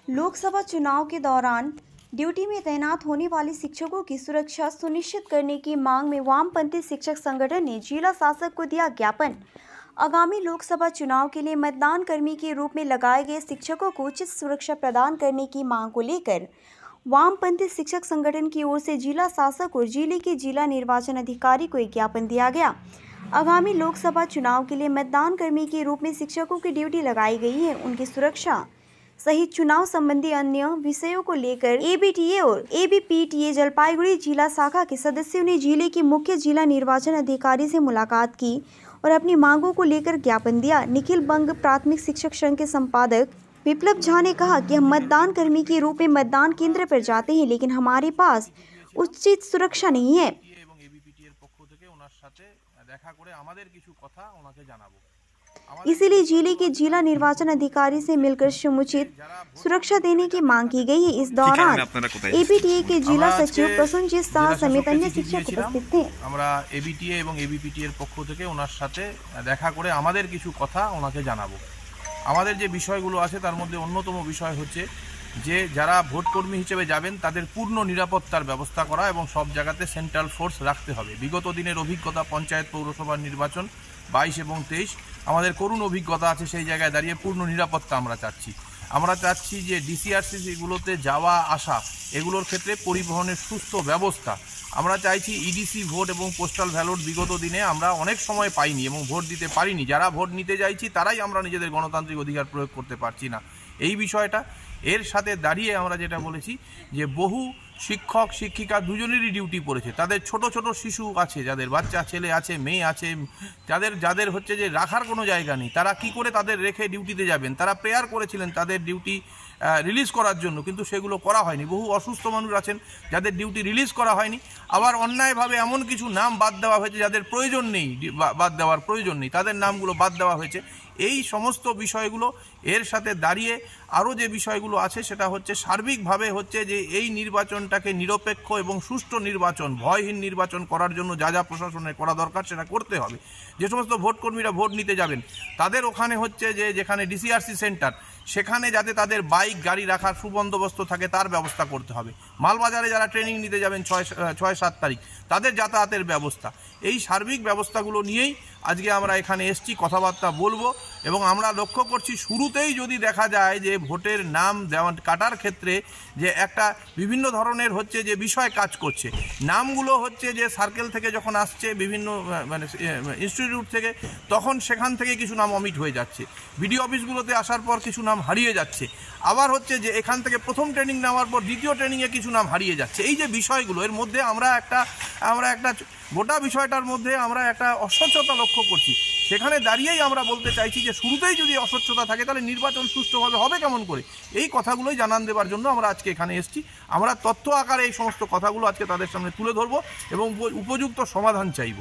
लोकसभा चुनाव के दौरान ड्यूटी में तैनात होने वाले शिक्षकों की सुरक्षा सुनिश्चित करने की मांग में वामपंथी शिक्षक संगठन ने जिला शासक को दिया ज्ञापन। आगामी लोकसभा चुनाव के लिए मतदान कर्मी के रूप में लगाए गए शिक्षकों को उचित सुरक्षा प्रदान करने की मांग को लेकर वामपंथी शिक्षक संगठन की ओर से जिला शासक और जिले के जिला निर्वाचन अधिकारी को एक ज्ञापन दिया गया। आगामी लोकसभा चुनाव के लिए मतदान कर्मी के रूप में शिक्षकों की ड्यूटी लगाई गई है, उनकी सुरक्षा सहित चुनाव संबंधी अन्य विषयों को लेकर एबीटीए और एबीपीटीए जलपाईगुड़ी जिला शाखा के सदस्यों ने जिले के मुख्य जिला निर्वाचन अधिकारी से मुलाकात की और अपनी मांगों को लेकर ज्ञापन दिया। निखिल बंग प्राथमिक शिक्षक संघ के संपादक विप्लव झा ने कहा कि हम मतदान कर्मी के रूप में मतदान केंद्र पर जाते हैं, लेकिन हमारे पास उचित सुरक्षा नहीं है। इसीलिए जिले के जिला निर्वाचन अधिकारी से मिलकर समुचित सुरक्षा देने की मांग की गई है। इस दौरान एबीटीए के जिला सचिव प्रसन्नजीत शाह समेत अन्य शिक्षक उपस्थित थे। আমরা এবিটিএ এবং এবিপিটি এর পক্ষ থেকে ওনার সাথে দেখা করে আমাদের কিছু কথা ওনাকে জানাবো। আমাদের যে বিষয়গুলো আছে তার মধ্যে অন্যতম বিষয় হচ্ছে যে যারা ভোট কর্মী হিসেবে যাবেন তাদের পূর্ণ নিরাপত্তার ব্যবস্থা করা এবং সব জায়গাতে সেন্ট্রাল ফোর্স রাখতে হবে। বিগত দিনের অভিজ্ঞতা পঞ্চায়েত পৌরসভার নির্বাচন 22 এবং 23 আমাদের করুণ অভিজ্ঞতা আছে, সেই জায়গায় দাঁড়িয়ে পূর্ণ নিরাপত্তা আমরা চাচ্ছি যে ডিসিআরসিগুলোতে যাওয়া আসা এগুলোর ক্ষেত্রে পরিবহনের সুস্থ ব্যবস্থা আমরা চাইছি। ইডিসি ভোট এবং পোস্টাল ব্যালট বিগত দিনে আমরা অনেক সময় পাইনি এবং ভোট দিতে পারিনি। যারা ভোট নিতে চাইছি তারাই আমরা নিজেদের গণতান্ত্রিক অধিকার প্রয়োগ করতে পারছি না। এই বিষয়টা এর সাথে দাঁড়িয়ে আমরা যেটা বলেছি যে বহু শিক্ষক শিক্ষিকা দুজনেরই ডিউটি পড়েছে, তাদের ছোট ছোট শিশু আছে, যাদের বাচ্চা ছেলে আছে মেয়ে আছে, যাদের হচ্ছে যে রাখার কোনো জায়গা নেই, তারা কি করে তাদের রেখে ডিউটিতে যাবেন। তারা প্রেয়ার করেছিলেন তাদের ডিউটি রিলিজ করার জন্য, কিন্তু সেগুলো করা হয়নি। বহু অসুস্থ মানুষ আছেন যাদের ডিউটি রিলিজ করা হয়নি। আবার অন্যায়ভাবে এমন কিছু নাম বাদ দেওয়া হয়েছে যাদের প্রয়োজন নেই, বাদ দেওয়ার প্রয়োজন নেই, তাদের নামগুলো বাদ দেওয়া হয়েছে। এই সমস্ত বিষয়গুলো এর সাথে দাঁড়িয়ে আরও যে বিষয়গুলো আছে সেটা হচ্ছে সার্বিকভাবে হচ্ছে যে এই নির্বাচনটাকে নিরপেক্ষ এবং সুষ্ঠু নির্বাচন, ভয়হীন নির্বাচন করার জন্য যা যা প্রশাসনের করা দরকার সেটা করতে হবে। যে সমস্ত ভোটকর্মীরা ভোট নিতে যাবেন তাদের ওখানে হচ্ছে যে যেখানে ডিসিআরসি সেন্টার সেখানে যাতে তাদের বাইক গাড়ি রাখার সুবন্দোবস্ত থাকে তার ব্যবস্থা করতে হবে। মালবাজারে যারা ট্রেনিং নিতে যাবেন 6-7 তারিখ তাদের যাতায়াতের ব্যবস্থা, এই সার্বিক ব্যবস্থাগুলো নিয়েই আজকে আমরা এখানে এসছি, কথাবার্তা বলবো। এবং আমরা লক্ষ্য করছি শুরুতেই যদি দেখা যায় যে ভোটের নাম কাটার ক্ষেত্রে যে একটা বিভিন্ন ধরনের হচ্ছে যে বিষয় কাজ করছে। নামগুলো হচ্ছে যে সার্কেল থেকে যখন আসছে বিভিন্ন মানে ইনস্টিটিউট থেকে, তখন সেখান থেকে কিছু নাম অমিট হয়ে যাচ্ছে, বিডিও অফিসগুলোতে আসার পর কিছু নাম হারিয়ে যাচ্ছে। আবার হচ্ছে যে এখান থেকে প্রথম ট্রেনিং নেওয়ার পর দ্বিতীয় ট্রেনিংয়ে কিছু নাম হারিয়ে যাচ্ছে। এই যে বিষয়গুলো এর মধ্যে আমরা একটা গোটা বিষয়টার মধ্যে আমরা একটা অস্বচ্ছতা লক্ষ্য করছি। সেখানে দাঁড়িয়েই আমরা বলতে চাইছি যে শুরুতেই যদি অস্বচ্ছতা থাকে তাহলে নির্বাচন সুষ্ঠুভাবে হবে কেমন করে। এই কথাগুলোই জানান দেওয়ার জন্য আমরা আজকে এখানে এসেছি। আমরা তথ্য আকারে এই সমস্ত কথাগুলো আজকে তাদের সামনে তুলে ধরবো এবং উপযুক্ত সমাধান চাইব।